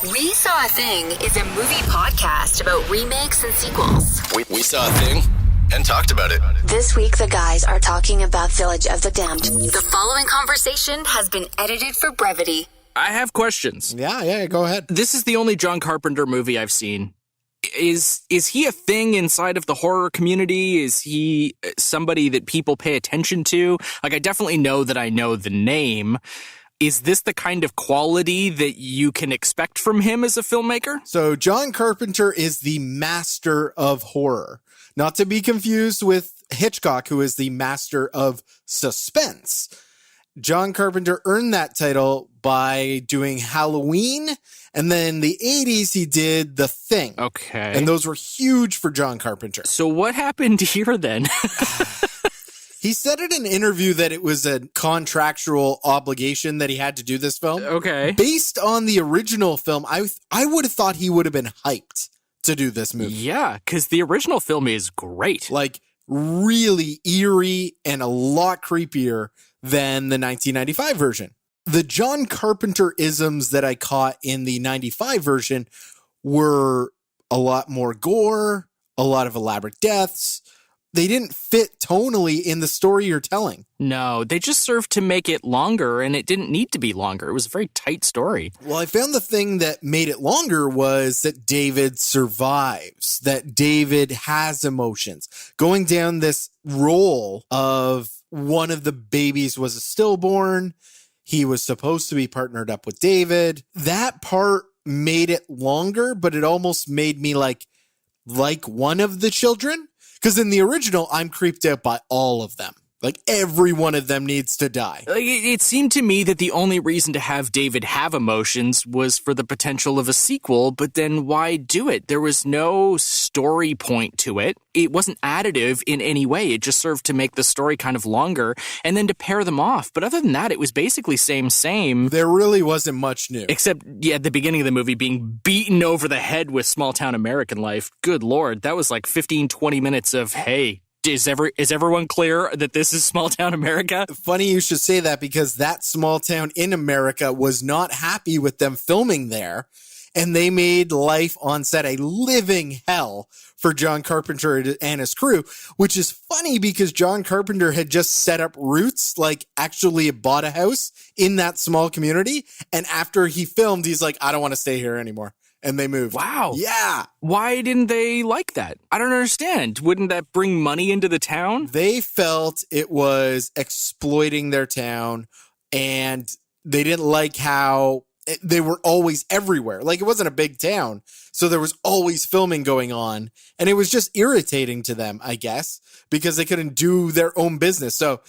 We Saw a Thing is a movie podcast about remakes and sequels. We saw a thing and talked about it. This week, the guys are talking about Village of the Damned. The following conversation has been edited for brevity. I have questions. Yeah, go ahead. This is the only John Carpenter movie I've seen. Is he a thing inside of the horror community? Is he somebody that people pay attention to? Like, I definitely know that I know the name. Is this the kind of quality that you can expect from him as a filmmaker? So John Carpenter is the master of horror, not to be confused with Hitchcock, who is the master of suspense. John Carpenter earned that title by doing Halloween, and then in the 80s, he did The Thing. Okay. And those were huge for John Carpenter. So what happened here then? He said in an interview that it was a contractual obligation that he had to do this film. Okay. Based on the original film, I would have thought he would have been hyped to do this movie. Yeah, because the original film is great. Like, really eerie and a lot creepier than the 1995 version. The John Carpenter isms that I caught in the 95 version were a lot more gore, a lot of elaborate deaths. They didn't fit tonally in the story you're telling. No, they just served to make it longer, and it didn't need to be longer. It was a very tight story. Well, I found the thing that made it longer was that David survives, that David has emotions. Going down this role of one of the babies was a stillborn, he was supposed to be partnered up with David. That part made it longer, but it almost made me like one of the children. Because in the original, I'm creeped out by all of them. Like, every one of them needs to die. It seemed to me that the only reason to have David have emotions was for the potential of a sequel, but then why do it? There was no story point to it. It wasn't additive in any way. It just served to make the story kind of longer and then to pair them off. But other than that, it was basically same. There really wasn't much new. Except, at the beginning of the movie, being beaten over the head with small-town American life. Good Lord, that was like 15, 20 minutes of, hey, is everyone clear that this is small-town America? Funny you should say that, because that small town in America was not happy with them filming there, and they made life on set a living hell for John Carpenter and his crew, which is funny because John Carpenter had just set up roots, like actually bought a house in that small community, and after he filmed, he's like, I don't want to stay here anymore. And they moved. Wow. Yeah. Why didn't they like that? I don't understand. Wouldn't that bring money into the town? They felt it was exploiting their town, and they didn't like how they were always everywhere. Like, it wasn't a big town, so there was always filming going on, and it was just irritating to them, I guess, because they couldn't do their own business. So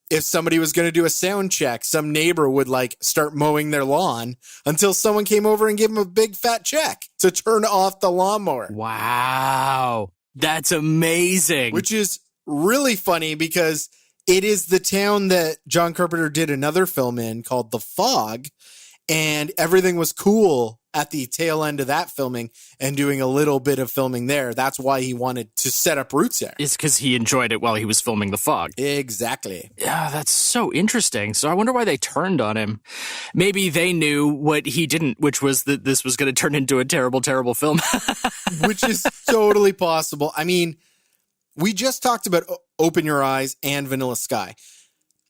if somebody was going to do a sound check, some neighbor would like start mowing their lawn until someone came over and gave them a big fat check to turn off the lawnmower. Wow. That's amazing. Which is really funny because it is the town that John Carpenter did another film in called The Fog, and everything was cool at the tail end of that filming and doing a little bit of filming there. That's why he wanted to set up roots there. It's because he enjoyed it while he was filming The Fog. Exactly. Yeah, that's so interesting. So I wonder why they turned on him. Maybe they knew what he didn't, which was that this was going to turn into a terrible, terrible film. Which is totally possible. I mean, we just talked about Open Your Eyes and Vanilla Sky.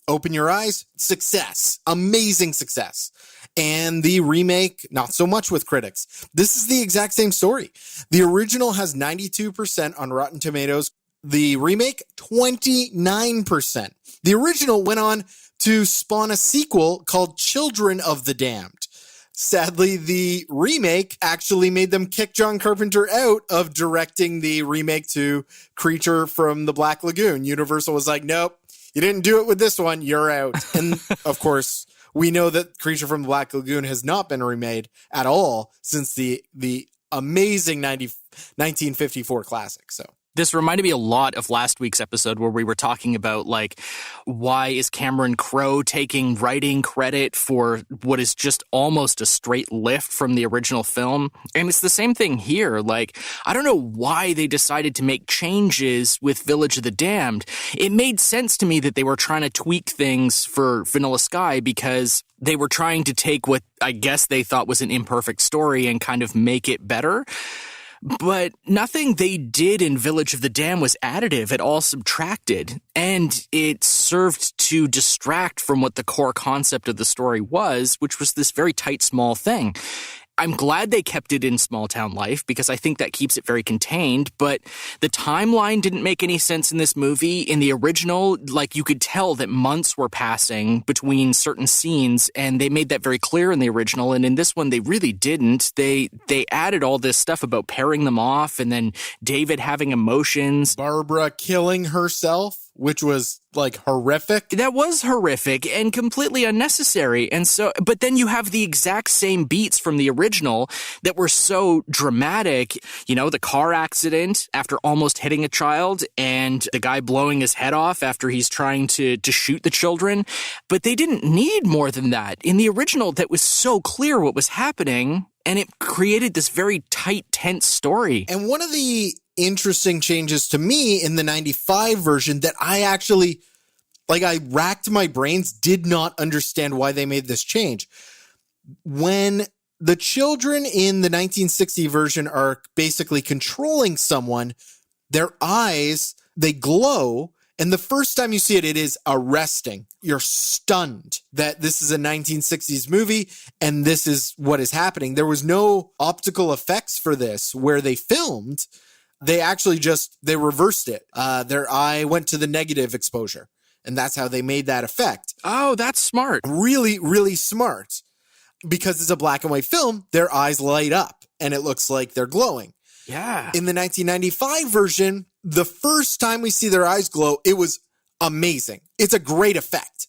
Open Your Eyes, success. Amazing success. And the remake, not so much with critics. This is the exact same story. The original has 92% on Rotten Tomatoes. The remake, 29%. The original went on to spawn a sequel called Children of the Damned. Sadly, the remake actually made them kick John Carpenter out of directing the remake to Creature from the Black Lagoon. Universal was like, nope, you didn't do it with this one, you're out. And of course, we know that Creature from the Black Lagoon has not been remade at all since the amazing 1954 classic. So This reminded me a lot of last week's episode where we were talking about, like, why is Cameron Crowe taking writing credit for what is just almost a straight lift from the original film? And it's the same thing here. Like, I don't know why they decided to make changes with Village of the Damned. It made sense to me that they were trying to tweak things for Vanilla Sky because they were trying to take what I guess they thought was an imperfect story and kind of make it better. But nothing they did in Village of the Damned was additive, it all subtracted, and it served to distract from what the core concept of the story was, which was this very tight, small thing. I'm glad they kept it in small town life because I think that keeps it very contained, but the timeline didn't make any sense in this movie. In the original, like, you could tell that months were passing between certain scenes, and they made that very clear in the original, and in this one they really didn't. They added all this stuff about pairing them off, and then David having emotions. Barbara killing herself, which was, like, horrific. That was horrific and completely unnecessary. And so, but then you have the exact same beats from the original that were so dramatic. You know, the car accident after almost hitting a child and the guy blowing his head off after he's trying to shoot the children. But they didn't need more than that. In the original, that was so clear what was happening, and it created this very tight, tense story. And one of the interesting changes to me in the 95 version that I actually, like, I racked my brains, did not understand why they made this change. When the children in the 1960 version are basically controlling someone, their eyes, they glow. And the first time you see it, it is arresting. You're stunned that this is a 1960s movie and this is what is happening. There was no optical effects for this where they filmed. They actually they reversed it. Their eye went to the negative exposure, and that's how they made that effect. Oh, that's smart. Really, really smart. Because it's a black and white film, their eyes light up, and it looks like they're glowing. Yeah. In the 1995 version, the first time we see their eyes glow, it was amazing. It's a great effect.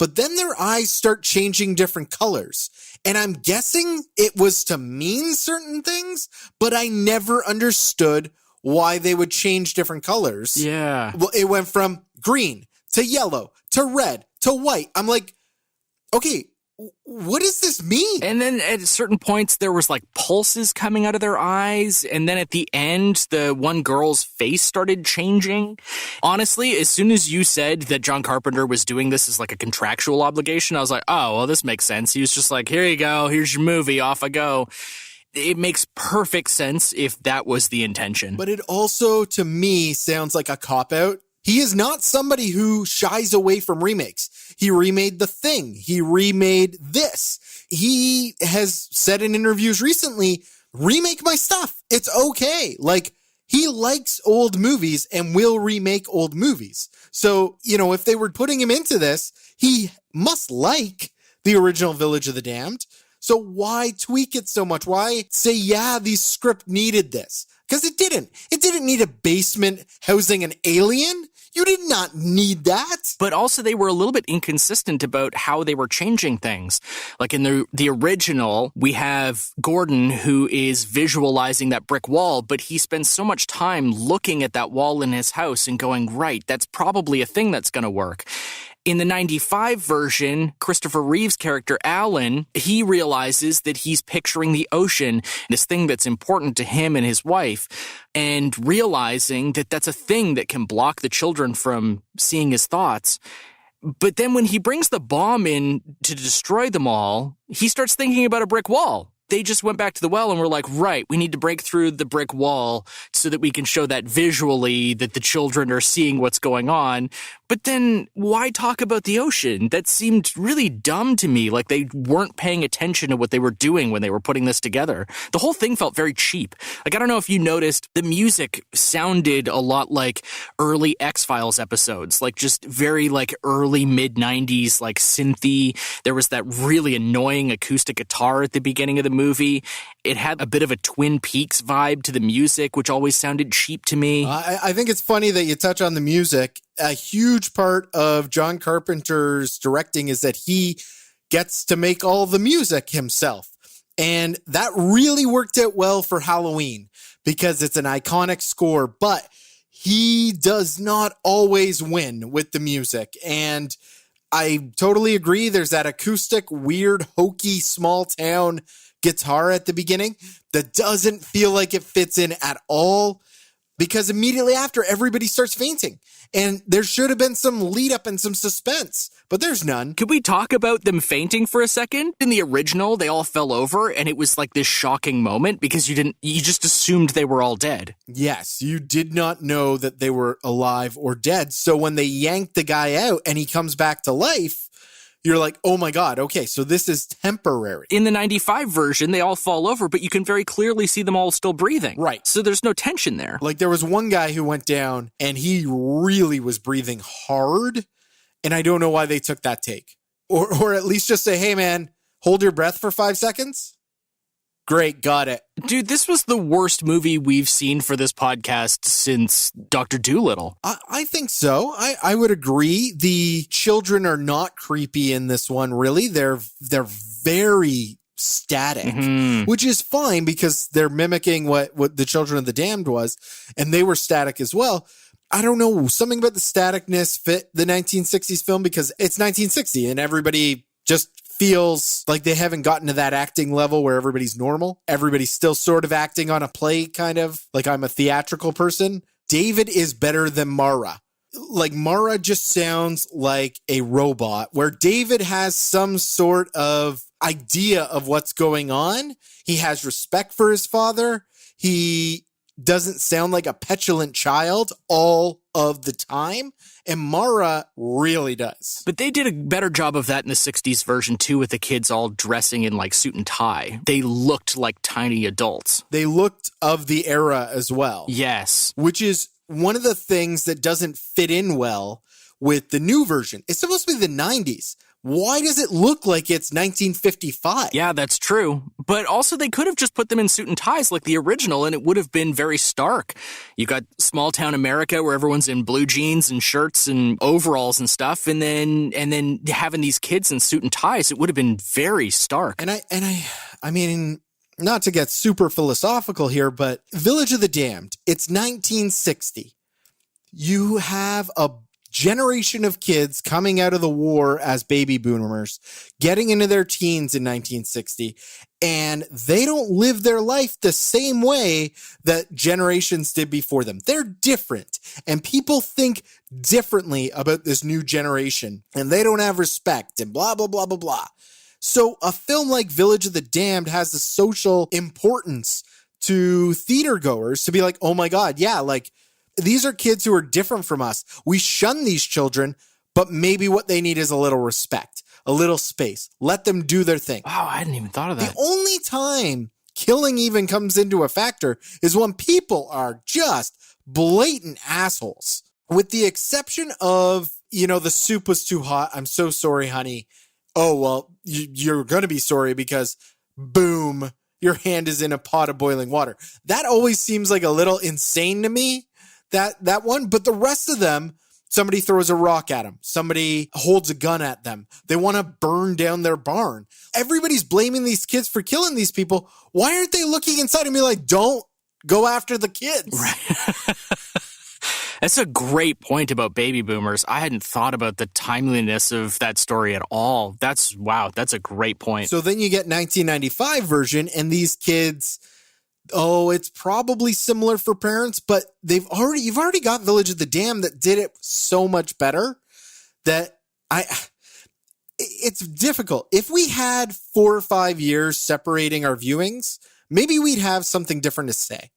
But then their eyes start changing different colors. And I'm guessing it was to mean certain things, but I never understood why they would change different colors. Yeah. Well, it went from green to yellow to red to white. I'm like, okay, what does this mean? And then at certain points, there was like pulses coming out of their eyes. And then at the end, the one girl's face started changing. Honestly, as soon as you said that John Carpenter was doing this as like a contractual obligation, I was like, oh, well, this makes sense. He was just like, here you go. Here's your movie. Off I go. It makes perfect sense if that was the intention. But it also, to me, sounds like a cop-out. He is not somebody who shies away from remakes. He remade The Thing. He remade this. He has said in interviews recently, remake my stuff. It's okay. Like, he likes old movies and will remake old movies. So, you know, if they were putting him into this, he must like the original Village of the Damned. So why tweak it so much? Why say, yeah, the script needed this? Because it didn't. It didn't need a basement housing an alien. You did not need that. But also they were a little bit inconsistent about how they were changing things. Like in the original, we have Gordon who is visualizing that brick wall, but he spends so much time looking at that wall in his house and going, right, that's probably a thing that's going to work. In the 95 version, Christopher Reeve's character, Alan, he realizes that he's picturing the ocean, this thing that's important to him and his wife, and realizing that that's a thing that can block the children from seeing his thoughts. But then when he brings the bomb in to destroy them all, he starts thinking about a brick wall. They just went back to the well and were like, right, we need to break through the brick wall so that we can show that visually that the children are seeing what's going on. But then why talk about the ocean? That seemed really dumb to me. Like they weren't paying attention to what they were doing when they were putting this together. The whole thing felt very cheap. Like, I don't know if you noticed, the music sounded a lot like early X-Files episodes, like just very like early mid-90s, like synthy. There was that really annoying acoustic guitar at the beginning of the movie. It had a bit of a Twin Peaks vibe to the music, which always sounded cheap to me. I think it's funny that you touch on the music. A huge part of John Carpenter's directing is that he gets to make all the music himself. And that really worked out well for Halloween because it's an iconic score, but he does not always win with the music. And I totally agree. There's that acoustic, weird, hokey, small town guitar at the beginning that doesn't feel like it fits in at all, because immediately after, everybody starts fainting. And there should have been some lead up and some suspense, but there's none. Could we talk about them fainting for a second? In the original, they all fell over, and it was like this shocking moment because you just assumed they were all dead. Yes, you did not know that they were alive or dead. So when they yanked the guy out and he comes back to life, you're like, oh my God, okay, so this is temporary. In the 95 version, they all fall over, but you can very clearly see them all still breathing. Right. So there's no tension there. Like, there was one guy who went down and he really was breathing hard, and I don't know why they took that take. Or at least just say, hey man, hold your breath for 5 seconds. Great, got it. Dude, this was the worst movie we've seen for this podcast since Dr. Dolittle. I think so. I would agree. The children are not creepy in this one, really. They're very static, which is fine because they're mimicking what the Children of the Damned was, and they were static as well. I don't know, something about the staticness fit the 1960s film because it's 1960 and everybody just feels like they haven't gotten to that acting level where everybody's normal. Everybody's still sort of acting on a play, kind of like I'm a theatrical person. David is better than Mara. Like, Mara just sounds like a robot, where David has some sort of idea of what's going on. He has respect for his father. He doesn't sound like a petulant child all of the time. And Mara really does. But they did a better job of that in the 60s version, too, with the kids all dressing in, like, suit and tie. They looked like tiny adults. They looked of the era as well. Yes. Which is one of the things that doesn't fit in well with the new version. It's supposed to be the 90s. Why does it look like it's 1955? Yeah, that's true. But also, they could have just put them in suit and ties like the original, and it would have been very stark. You got small town America where everyone's in blue jeans and shirts and overalls and stuff, and then having these kids in suit and ties, it would have been very stark. And I mean, not to get super philosophical here, but Village of the Damned, it's 1960. You have a generation of kids coming out of the war as baby boomers, getting into their teens in 1960, and they don't live their life the same way that generations did before them. They're different, and people think differently about this new generation, and they don't have respect, and blah, blah, blah, blah, blah. So a film like Village of the Damned has a social importance to theater goers to be like, oh my God, yeah, like, these are kids who are different from us. We shun these children, but maybe what they need is a little respect, a little space. Let them do their thing. Wow, I hadn't even thought of that. The only time killing even comes into a factor is when people are just blatant assholes. With the exception of, the soup was too hot. I'm so sorry, honey. Oh, well, you're going to be sorry because, boom, your hand is in a pot of boiling water. That always seems like a little insane to me. That one, but the rest of them, somebody throws a rock at them. Somebody holds a gun at them. They want to burn down their barn. Everybody's blaming these kids for killing these people. Why aren't they looking inside and be like, don't go after the kids? Right. That's a great point about baby boomers. I hadn't thought about the timeliness of that story at all. That's a great point. So then you get 1995 version, and these kids, it's probably similar for parents, but you've already got Village of the Damned that did it so much better that it's difficult. If we had 4 or 5 years separating our viewings, maybe we'd have something different to say.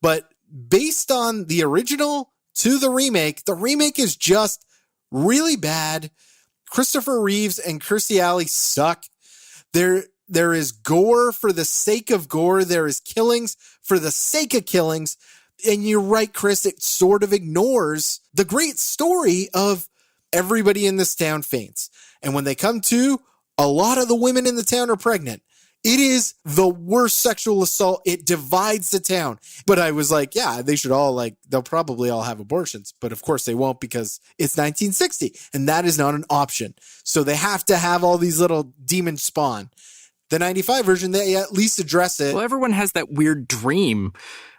But based on the original to the remake is just really bad. Christopher Reeves and Kirstie Alley suck. There is gore for the sake of gore. There is killings for the sake of killings. And you're right, Chris, it sort of ignores the great story of everybody in this town faints. And when they come to, a lot of the women in the town are pregnant. It is the worst sexual assault. It divides the town. But I was like, yeah, they should all they'll probably all have abortions. But of course they won't because it's 1960 and that is not an option. So they have to have all these little demons spawn. The 95 version, they at least address it. Well, everyone has that weird dream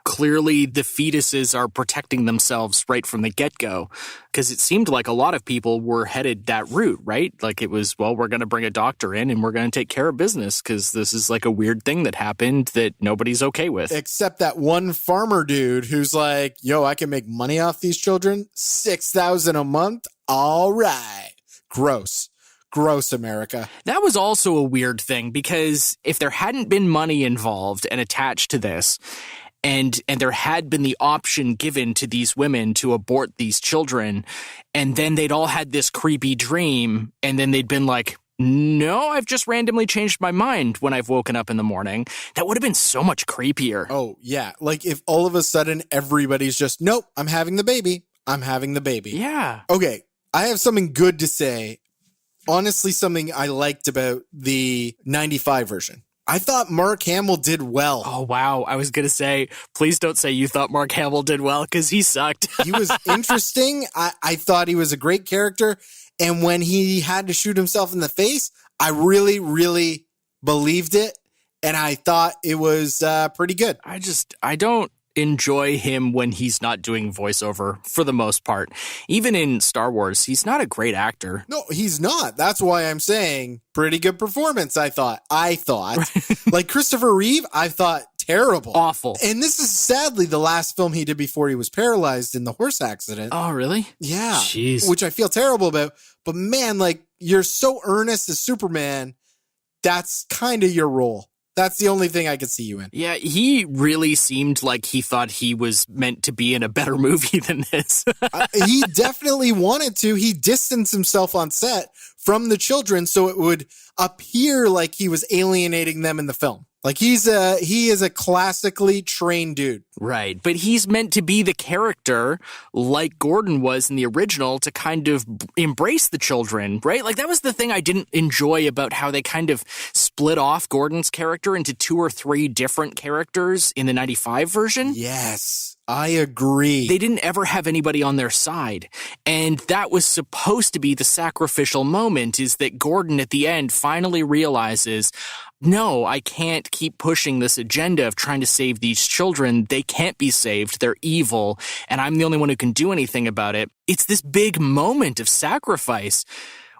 clearly the fetuses are protecting themselves right from the get-go, because it seemed like a lot of people were headed that route, right? Like it was, well, we're going to bring a doctor in and we're going to take care of business because this is like a weird thing that happened that nobody's okay with. Except that one farmer dude who's like, yo, I can make money off these children. $6,000 a month. All right. Gross, America. That was also a weird thing, because if there hadn't been money involved and attached to this, and there had been the option given to these women to abort these children, and then they'd all had this creepy dream, and then they'd been like, no, I've just randomly changed my mind when I've woken up in the morning. That would have been so much creepier. Oh, yeah. Like if all of a sudden everybody's just, nope, I'm having the baby. Yeah. Okay, I have something good to say. Honestly, something I liked about the 95 version. I thought Mark Hamill did well. Oh, wow. I was going to say, please don't say you thought Mark Hamill did well, because he sucked. He was interesting. I thought he was a great character. And when he had to shoot himself in the face, I really, really believed it. And I thought it was pretty good. I don't enjoy him when he's not doing voiceover for the most part. Even in Star Wars, he's not a great actor. No, he's not. That's why I'm saying pretty good performance, I thought. Like Christopher Reeve, I thought terrible. Awful. And this is sadly the last film he did before he was paralyzed in the horse accident. Oh, really? Yeah. Jeez. Which I feel terrible about. But man, like, you're so earnest as Superman. That's kind of your role. That's the only thing I could see you in. Yeah, he really seemed like he thought he was meant to be in a better movie than this. He definitely wanted to. He distanced himself on set from the children so it would appear like he was alienating them in the film. Like he is a classically trained dude. Right, but he's meant to be the character like Gordon was in the original, to kind of embrace the children, right? Like that was the thing I didn't enjoy about how they kind of split off Gordon's character into 2 or 3 different characters in the 95 version. Yes, I agree. They didn't ever have anybody on their side. And that was supposed to be the sacrificial moment, is that Gordon at the end finally realizes, no, I can't keep pushing this agenda of trying to save these children. They can't be saved. They're evil. And I'm the only one who can do anything about it. It's this big moment of sacrifice.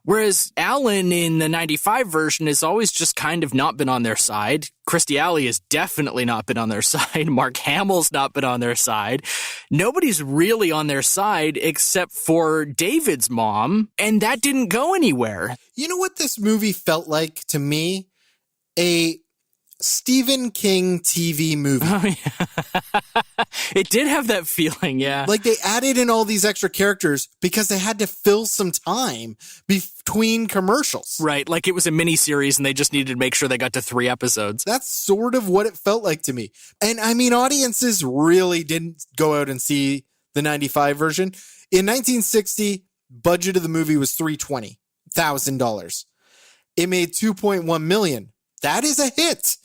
Whereas Alan in the 95 version has always just kind of not been on their side. Kirstie Alley has definitely not been on their side. Mark Hamill's not been on their side. Nobody's really on their side except for David's mom. And that didn't go anywhere. You know what this movie felt like to me? A Stephen King TV movie. Oh, yeah. It did have that feeling, yeah. Like they added in all these extra characters because they had to fill some time between commercials. Right, like it was a mini-series and they just needed to make sure they got to 3 episodes. That's sort of what it felt like to me. And I mean, audiences really didn't go out and see the 95 version. In 1960, budget of the movie was $320,000. It made $2.1 million. That is a hit.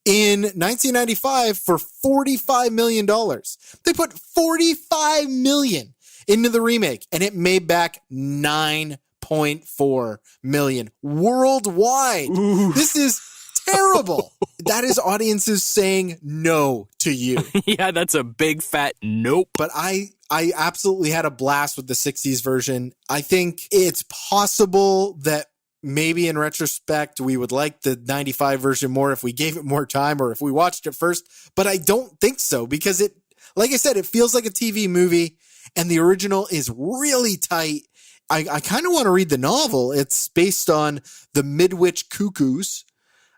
In 1995 for $45 million. They put $45 million into the remake and it made back $9.4 million worldwide. Ooh. This is terrible. That is audiences saying no to you. Yeah, that's a big fat nope. But I absolutely had a blast with the 60s version. I think it's possible that maybe in retrospect, we would like the 95 version more if we gave it more time or if we watched it first. But I don't think so because it, like I said, it feels like a TV movie and the original is really tight. I kind of want to read the novel. It's based on the Midwich Cuckoos.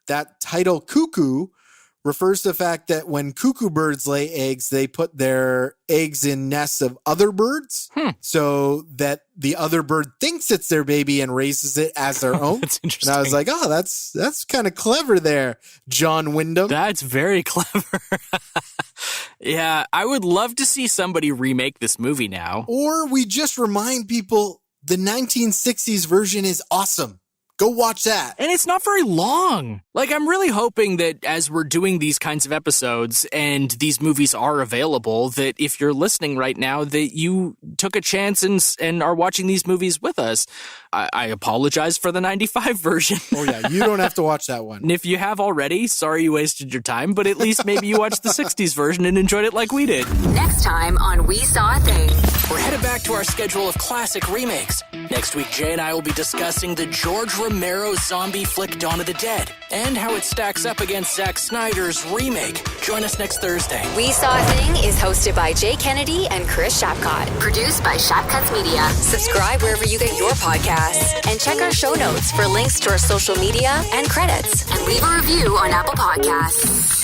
That title, Cuckoo, refers to the fact that when cuckoo birds lay eggs, they put their eggs in nests of other birds so that the other bird thinks it's their baby and raises it as their own. That's interesting. And I was like, oh, that's kind of clever there, John Wyndham. That's very clever. Yeah, I would love to see somebody remake this movie now. Or we just remind people the 1960s version is awesome. Go watch that. And it's not very long. Like, I'm really hoping that as we're doing these kinds of episodes and these movies are available, that if you're listening right now, that you took a chance and are watching these movies with us. I apologize for the 95 version. Oh yeah, you don't have to watch that one. And if you have already, sorry you wasted your time, but at least maybe you watched the 60s version and enjoyed it like we did. Next time on We Saw a Thing. We're headed back to our schedule of classic remakes. Next week, Jay and I will be discussing the George Romero zombie flick Dawn of the Dead and how it stacks up against Zack Snyder's remake. Join us next Thursday. We Saw a Thing is hosted by Jay Kennedy and Chris Shapcott. Produced by Shapcuts Media. Subscribe wherever you get your podcasts. And check our show notes for links to our social media and credits. And leave a review on Apple Podcasts.